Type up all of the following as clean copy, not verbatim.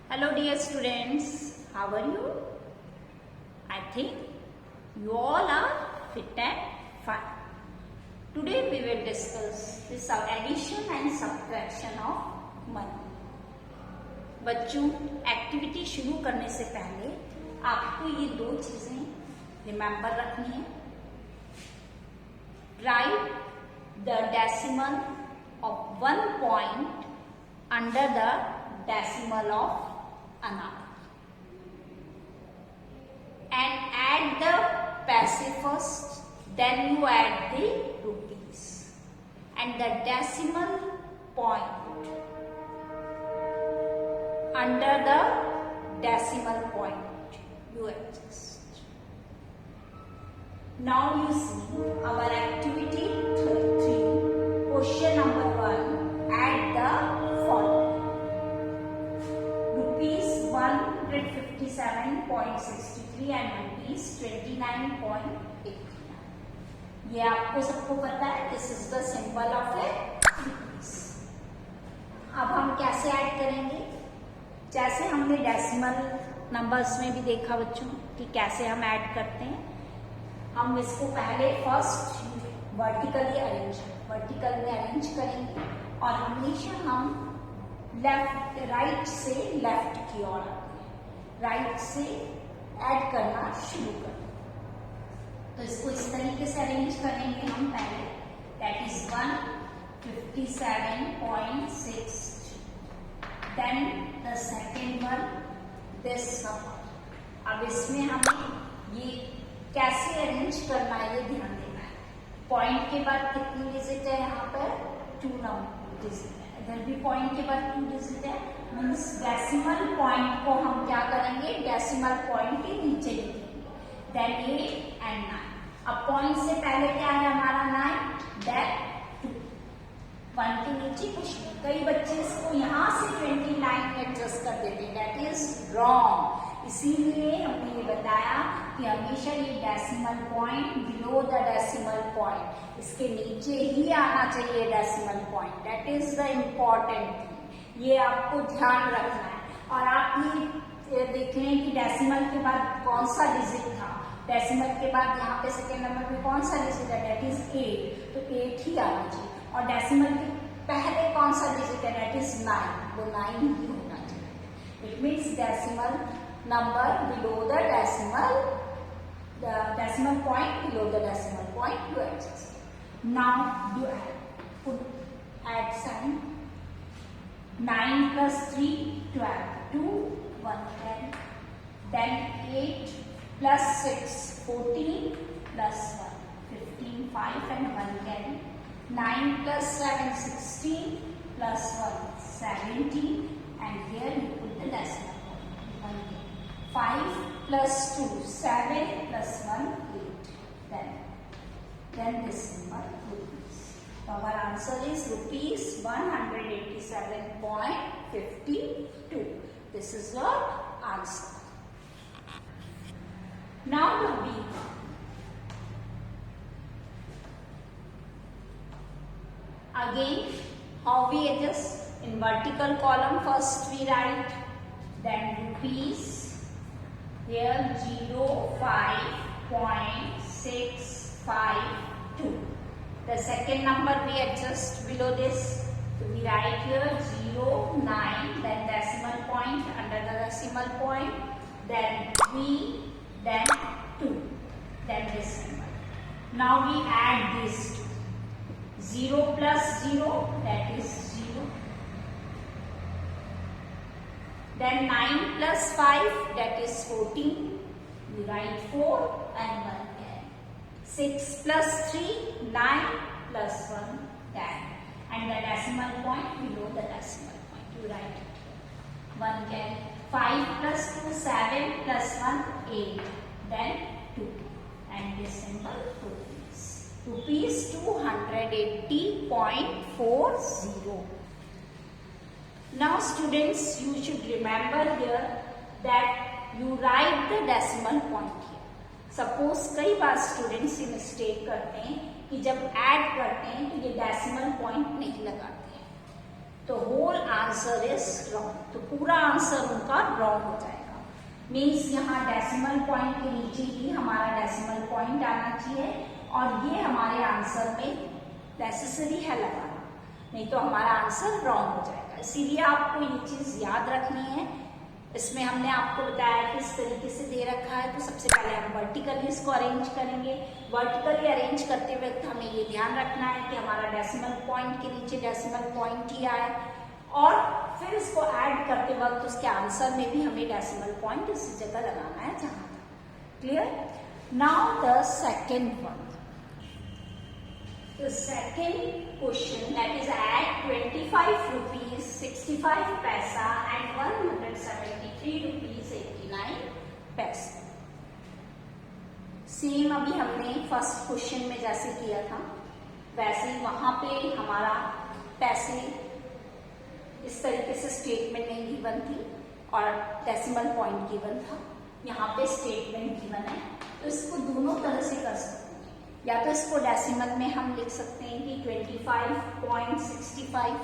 Hello dear students, how are you? I think you all are fit and fine. Today we will discuss this addition and subtraction of money. बच्चों, activity शुरू करने से पहले आपको ये दो चीजें रिमेम्बर रखनी है. Write the decimal of 1 point under the decimal of another and add the paise first, then you add the rupees and the decimal point under the decimal point you adjust. Now you see our activity 3, question number 1, add the following. Rupees 157.63 and rupees 29.89. ये आपको सबको पता है. This is the symbol of A rupees. अब हम कैसे add करेंगे? जैसे हमने डेसिमल नंबर्स में भी देखा बच्चों कि कैसे हम ऐड करते हैं. हम इसको पहले फर्स्ट वर्टिकल में अरेंज करेंगे और हमेशा हम राइट से लेफ्ट की ओर आते हैं. राइट से ऐड करना शुरू करें. तो इसको इस तरीके से अरेंज करेंगे हम पहले. That is 157.6. Then the second one this number. अब इसमें हमें ये कैसे अरेंज करना है ये ध्यान देना है. पॉइंट के बाद कितनी डिजिट है? यहाँ पर 2 नंबर डिजिट है. इधर भी पॉइंट के बाद 2 डिजिट है. मीन्स डेसिमल पॉइंट को हम क्या करेंगे? डेसिमल पॉइंट के नीचे लिखेंगे. Then 8 and 9. अब पॉइंट से पहले क्या है हमारा? 9. देन 2. 1 के नीचे कुछ नहीं. कई बच्चे इसको यहाँ से 29 एडजस्ट कर देते हैं. That is wrong. इसीलिए हमने ये बताया कि हमेशा ये decimal point below the decimal point, इसके नीचे ही आना चाहिए decimal point. That is the important thing. ये आपको ध्यान रखना है. और आप ये देखें कि डेसिमल के बाद कौन सा डिजिट था. डेसिमल के बाद यहाँ पे सेकेंड नंबर पे कौन सा डिजिट है? That is 8. तो 8 ही आना चाहिए. और डेसिमल के पहले कौन सा डिजिट है? That is 9. वो 9 ही होना चाहिए. It means decimal number below the decimal point below the decimal point you adjust. Now you add sign. 9 plus 3 12. 2 1 10. Then 8 plus 6 14 plus 1 15 5 and 1 10. 9 plus 7 16 plus 1 17 and here you put the decimal point 1 10. 5 plus 2 7 plus 1 8. Then this number rupees. So our answer is rupees 187.52. This is your answer. Now the B. Again, how we adjust? In vertical column first we write, then rupees. Here 05.652. The second number we adjust below this. So we write here 09, then decimal point under the decimal point, then 3, then 2, then this number. Now we add these two. 0 plus 0, that is 0. Then 9 plus 5, that is 14. We write 4 and 1 10. 6 plus 3, 9 plus 1 10. And the decimal point below the decimal point. You write 1 10. 5 plus 2, 7 plus 1 8. Then 2. And this symbol rupees. Rupees 280.40. Now students, you should remember here that you write the decimal point here. Suppose कई बार students ये mistake करते हैं कि जब add करते हैं तो ये decimal point नहीं लगाते हैं. तो होल आंसर इज रॉन्ग, तो पूरा आंसर उनका रॉन्ग हो जाएगा। मीन्स यहाँ डेसिमल पॉइंट के नीचे ही हमारा डेसिमल पॉइंट आना चाहिए और ये हमारे आंसर में नेसेसरी है लगाना, नहीं तो हमारा आंसर रॉन्ग हो जाएगा। इसीलिए आपको ये चीज याद रखनी है। इसमें हमने आपको बताया कि इस तरीके से दे रखा है, तो सबसे पहले हम वर्टिकली इसको अरेंज करेंगे। वर्टिकली अरेंज करते वक्त हमें ये ध्यान रखना है कि हमारा डेसिमल पॉइंट के नीचे डेसिमल पॉइंट ही आए, और फिर इसको ऐड करते वक्त उसके आंसर में भी हमें डेसिमल पॉइंट उसी जगह लगाना है जहां था। Clear? Now the second one, the second question, that is add 25 rupees 65 paisa and 173 rupees 89 पैसा। सेम अभी हमने फर्स्ट क्वेश्चन में जैसे किया था वैसे ही वहां पे हमारा पैसे इस तरीके से स्टेटमेंट नहीं गिवन थी और डेसिमल पॉइंट गिवन था, यहाँ पे स्टेटमेंट गिवन है, तो इसको दोनों तरह से कर सकते हैं। या तो इसको डेसिमल में हम लिख सकते हैं कि 25.65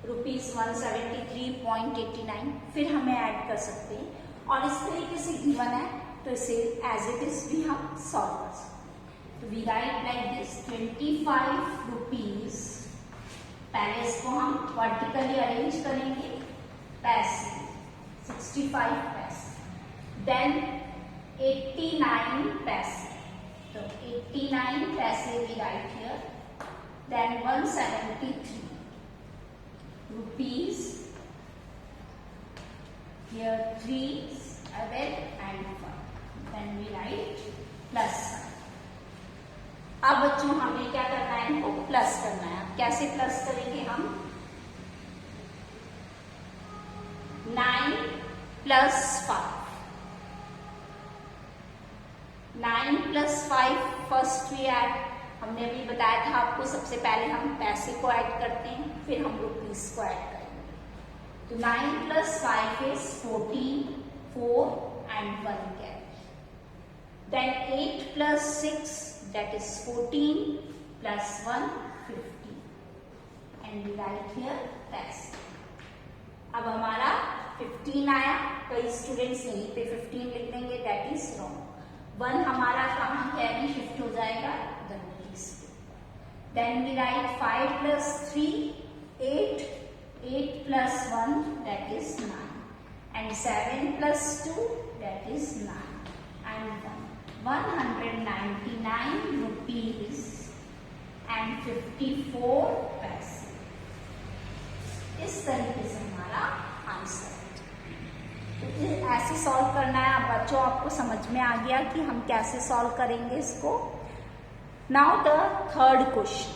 रुपीज 173.89, फिर हमें ऐड कर सकते हैं, और इस तरीके से गिवन है तो इसे एज इट इज भी हम सॉल्व कर सकते हैं। तो we write like this 25 rupees, पहले इसको हम वर्टिकली अरेंज करेंगे, पैसे 65 पैसे, देन 89 पैसे, तो 89 पैसे we write here, then 173 rupees, here 3 7 and 1, then we write plus sign। अब बच्चों हमें क्या करना है, इनको प्लस करना है। अब कैसे प्लस करेंगे हम, 9 plus 5, 9 plus 5 first we add, हमने अभी बताया था आपको, सबसे पहले हम पैसे को ऐड करते हैं, फिर हम रुपीस को ऐड करेंगे। तो 9 plus 5 is 14, 4 and 1 carry, then 8 plus 6 that is 14 plus 1 15, and we write here पैसे। अब हमारा 15 आया, कई स्टूडेंट्स यहीं पे 15 लिख देंगे, दैट इज रॉन्ग। 1 हमारा कहाँ कैरी शिफ्ट हो जाएगा, rupees. Then we write 5 plus 3 8, 8 plus 1 that is 9, and 7 plus 2 that is 9, and 199 rupees and 54 पैसे। इस तरीके से हमारा आंसर ऐसे सॉल्व करना है। अब बच्चों आपको समझ में आ गया कि हम कैसे सॉल्व करेंगे इसको। Now the third question,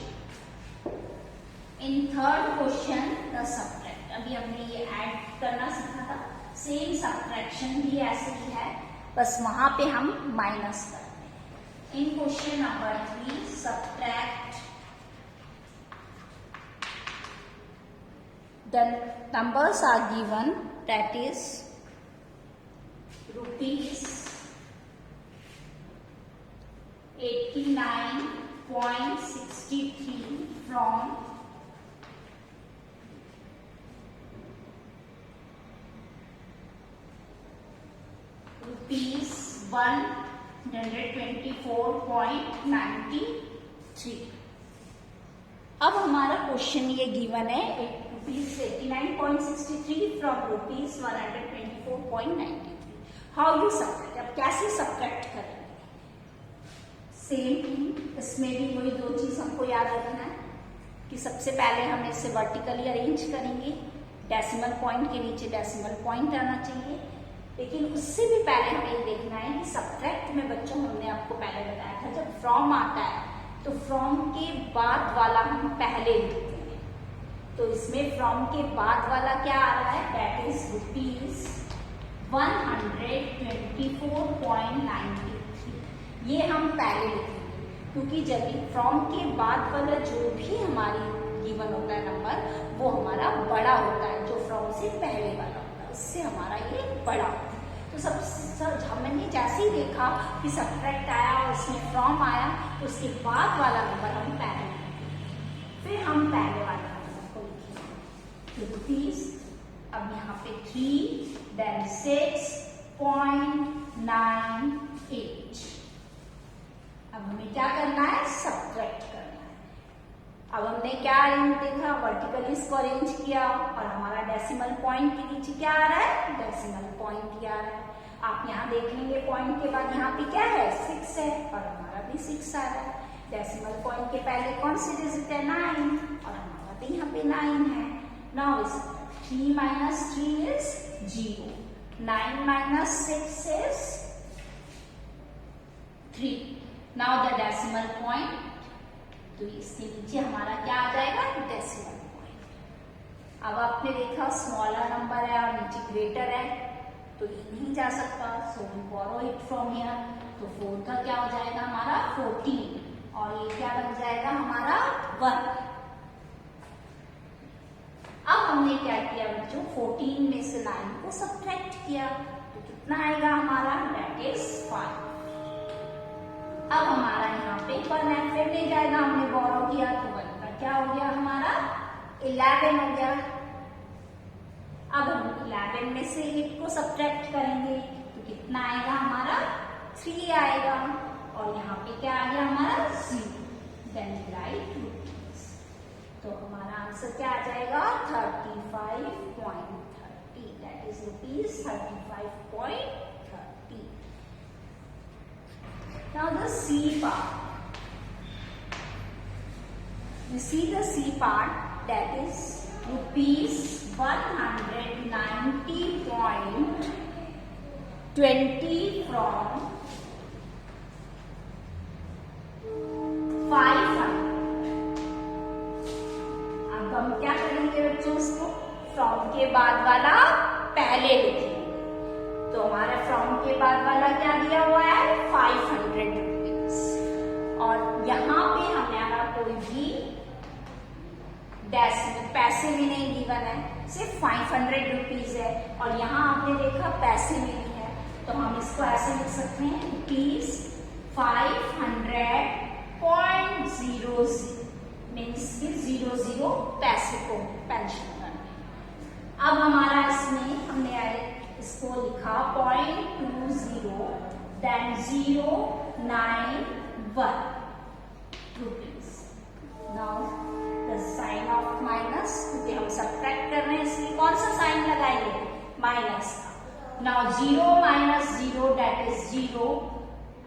in third question the subtract, अभी हमने ये ऐड करना सीखा था, सेम सबट्रैक्शन भी ऐसे ही है, बस वहां पे हम माइनस करते हैं। In question number 3 subtract the numbers are given, that is rupees 89.63 from rupees 124.93। अब हमारा क्वेश्चन ये गिवन है, rupees 89.63 from rupees 124.93। How you subtract, अब कैसे सबट्रैक्ट करेंगे, सेम थिंग, इसमें भी वही दो चीज हमको याद रखना है कि सबसे पहले हम इसे वर्टिकली अरेंज करेंगे, डेसिमल पॉइंट के नीचे डेसिमल पॉइंट आना चाहिए, लेकिन उससे भी पहले हमें ये देखना है कि सबट्रैक्ट में बच्चों हमने आपको पहले बताया था जब फ्रॉम आता है तो फ्रॉम के बाद वाला हम पहले लिखते हैं, तो इसमें फ्रॉम के बाद वाला क्या आ रहा है, दैट इज रुपीज 124.93, ये हम पहले लिखेंगे, क्योंकि जब फ्रॉम के बाद वाला जो भी हमारी गिवन होता है नंबर वो हमारा बड़ा होता है, जो फ्रॉम से पहले वाला होता है उससे हमारा ये बड़ा होता है। तो सब हमने जैसे ही देखा कि सबट्रैक्ट आया और उसमें फ्रॉम आया, तो उसके बाद वाला नंबर हम पहले लिखेंगे, फिर हम पहले वाला नंबर को लिखेंगे। रुपीज। अब यहाँ पे 3 देन 6.98। अब हमें क्या करना है, सब्ट्रैक्ट करना है। अब हमने क्या अरेंज देखा, वर्टिकली इसको अरेंज किया और हमारा डेसिमल पॉइंट के नीचे क्या आ रहा है, डेसिमल पॉइंट ही आ रहा है। आप यहाँ देख लेंगे पॉइंट के बाद यहाँ पे क्या है, 6 है और हमारा भी 6 आ रहा है। डेसिमल पॉइंट के पहले कौन सी डिजिट है, 9 और हमारा भी यहाँ पे 9 है। Now 3 minus 3 is 0, 9 minus 6 is 3. Now the decimal point, तो इसके नीचे हमारा क्या आ जाएगा, डेसिमल पॉइंट। अब आपने देखा स्मॉलर नंबर है और नीचे ग्रेटर है, तो ये नहीं जा सकता, so we borrow it from here. तो 4 का क्या हो जाएगा हमारा 14 और ये क्या बन जाएगा हमारा 1। अब हमने क्या किया बच्चों, 14 में से 9 को सब्ट्रैक्ट किया, तो कितना आएगा हमारा, दैट इज 5। अब हमारा यहाँ पे 1 है, फिर नहीं जाएगा, हमने बोरो किया तो 1 का क्या हो गया हमारा 11 हो गया। अब हम 11 में से 8 को सब्ट्रैक्ट करेंगे तो कितना आएगा हमारा 3 आएगा और यहाँ पे क्या आ गया हमारा 0। देन राइट रुपीज, तो हमारा आंसर क्या आ जाएगा 35.30, that is rupees 35.30। Now the C part. You see the C part, that is rupees 190.20 from 500। अब हम क्या करेंगे बच्चों, इसको फ्रॉम के बाद वाला पहले लिखेंगे। तो हमारा फ्रॉम के बाद वाला क्या दिया हुआ है 500 रुपीज और यहाँ पे हमारा कोई भी डेसिमल पैसे में नहीं गिवन है, सिर्फ 500 रुपीज है और यहाँ आपने देखा पैसे में नहीं है, तो हम इसको ऐसे लिख सकते हैं रुपीज 500.00 मीन्स कि 00 पैसे को पेंशन करना। अब हमारा इसमें हमने इसको लिखा 0.20 then 091 rupees. Now the sign of minus, क्योंकि हम सब्ट्रैक्ट कर रहे हैं इसलिए कौन सा साइन लगाएंगे, माइनस का। Now 0 minus 0 that is 0।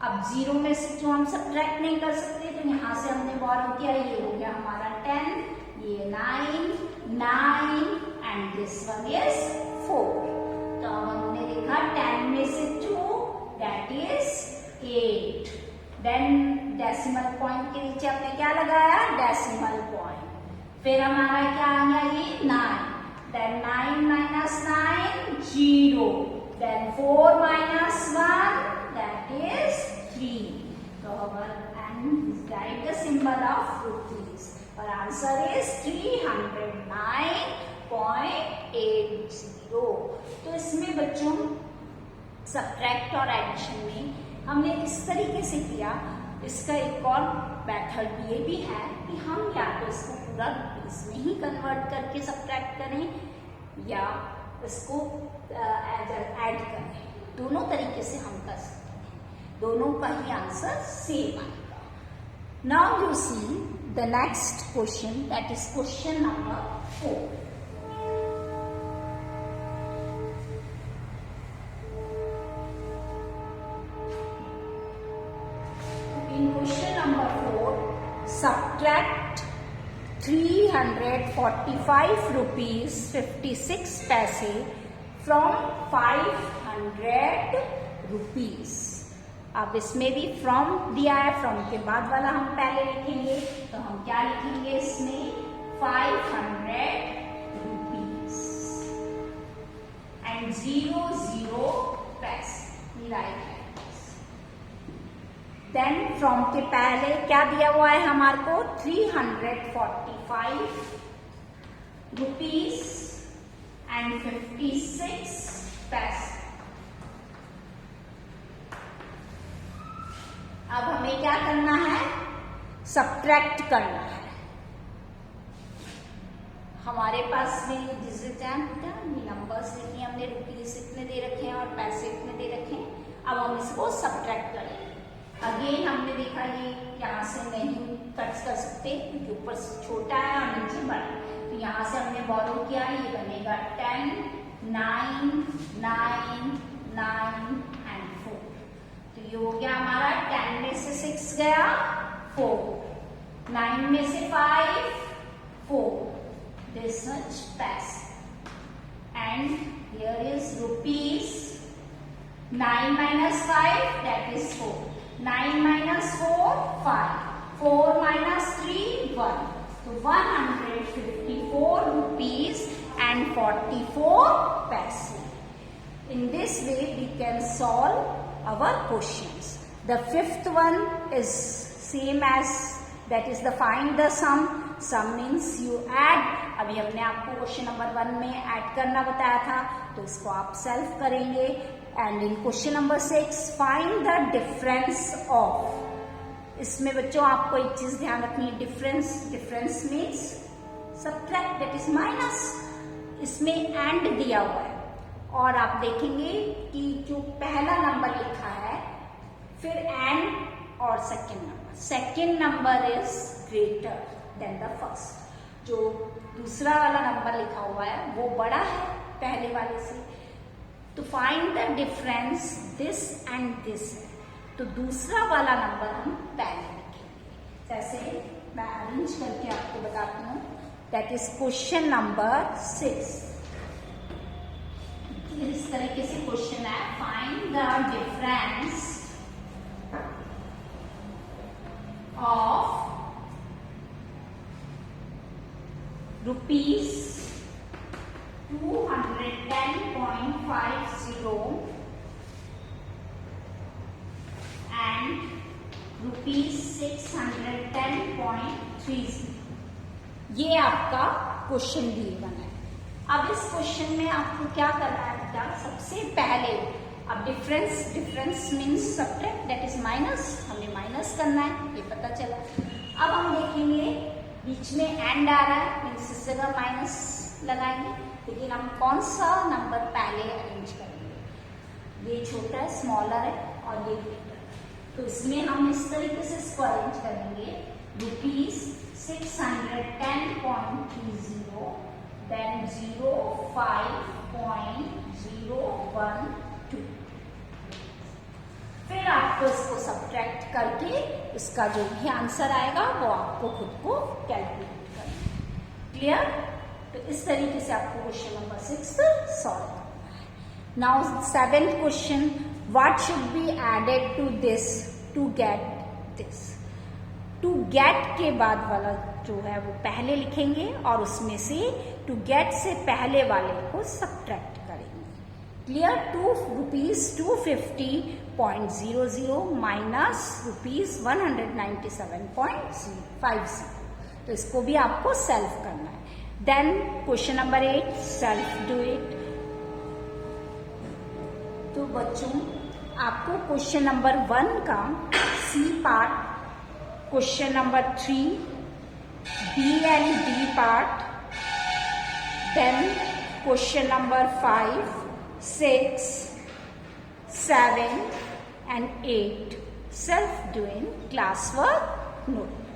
अब 0 में से जो हम सब्ट्रैक्ट नहीं कर सकते, तो यहाँ से हमने बोरो किया, ये हो गया हमारा 10, ये 9 एंड दिस वन इज 4। तो हमने देखा 10 में से 2 that is 8। Then decimal point के नीचे हमने क्या लगाया, डेसिमल पॉइंट। फिर हमारा क्या आ गया, ये 9, then 9 minus 9 0, then 4 minus 1 that is 3। तो and write the symbol of rupees, और आंसर इज 309.80। तो इसमें बच्चों सब्ट्रैक्ट और एडिशन में हमने किस तरीके से किया, इसका एक और मेथड ये भी है कि हम या तो इसको पूरा रुपीज में ही कन्वर्ट करके सब्ट्रैक्ट करें या इसको ऐड करें। दोनों तरीके से हम कर सकते हैं, दोनों का ही आंसर सेम आएगा। Now you see the next question, that is question number 4। Question number 4, subtract 345 rupees 56 paise from 500 rupees। अब इसमें भी फ्रॉम दिया है, फ्रॉम के बाद वाला हम पहले लिखेंगे, तो हम क्या लिखेंगे इसमें 500 rupees एंड 00 पैसे, राइट। देन फ्रॉम के पहले क्या दिया हुआ है हमारे को 345 रुपीज एंड 56 पैसे। अब हमें क्या करना है, सब्ट्रैक्ट करना है। हमारे पास में जाए बेटा, ये नंबर्स देखिए हमने रुपीज इतने दे रखे हैं और पैसे इतने दे रखे हैं। अब हम इसको सब्ट्रैक्ट करेंगे। अगेन हमने देखा ये यहाँ से नहीं कट कर सकते क्योंकि ऊपर छोटा है और नीचे बड़ा, तो यहाँ से हमने बोरो किया, ये बनेगा 10, 9, 9, 9 एंड 4। तो ये हो गया हमारा 10 में से 6 गया 4, 9 में से 5 4, this much pass, and here is rupees 9 minus 5, that is 4, 9 minus 4 5, 4 minus 3 1, so 154 rupees and 44 paise. In this way we can solve our questions. The fifth one is same as, that is the find the sum. Sum means you add. अभी हमने आपको question number 1 में add करना बताया था, तो इसको आप सेल्फ करेंगे। And in question number 6 find the difference of. इसमें बच्चों आपको एक चीज ध्यान रखनी है, difference, difference means subtract, that is minus. इसमें एंड दिया हुआ है और आप देखेंगे कि जो पहला नंबर लिखा है फिर एंड और second number is greater than the first. जो दूसरा वाला नंबर लिखा हुआ है वो बड़ा है पहले वाले से। तो find the difference this and this है, तो दूसरा वाला नंबर हम पहले लिखेंगे। जैसे मैं अरेंज करके आपको बताती हूँ, दैट इज क्वेश्चन नंबर 6। इस तरीके से क्वेश्चन है, find the difference of rupees 210.50 and rupees 610.30। ये आपका क्वेश्चन D1 है। अब इस क्वेश्चन में आपको क्या करना है बेटा, सबसे पहले अब difference means subtract, that is minus, हमें माइनस करना है, ये पता चला। अब हम देखेंगे बीच में एंड आ रहा है, मीन्स इस जगह माइनस लगाएंगे, लेकिन हम कौन सा नंबर पहले अरेंज करेंगे। ये छोटा है, स्मॉलर है और ये ग्रेटर, तो इसमें हम इस तरीके से इसको अरेंज करेंगे, रुपीज 610.30 देन 05.012। फिर आपको इसको सब्ट्रैक्ट करके इसका जो भी आंसर आएगा वो आपको खुद को कैलकुलेट करना है। क्लियर? तो इस तरीके से आपको क्वेश्चन नंबर 6 सॉल्व करना है। Now 7th question, what should be added to this to get this. To get के बाद वाला जो है वो पहले लिखेंगे और उसमें से टू गेट से पहले वाले को सब्ट्रैक्ट करेंगे। क्लियर? रुपीज 250.00 माइनस रुपीज 197.50, तो इसको भी आपको सेल्फ करना है। Then question number 8 self do it. तो बच्चों आपको क्वेश्चन नंबर 1 का C part, question number 3 B and D part, then question number 5, 6, 7 and 8 self doing classwork note.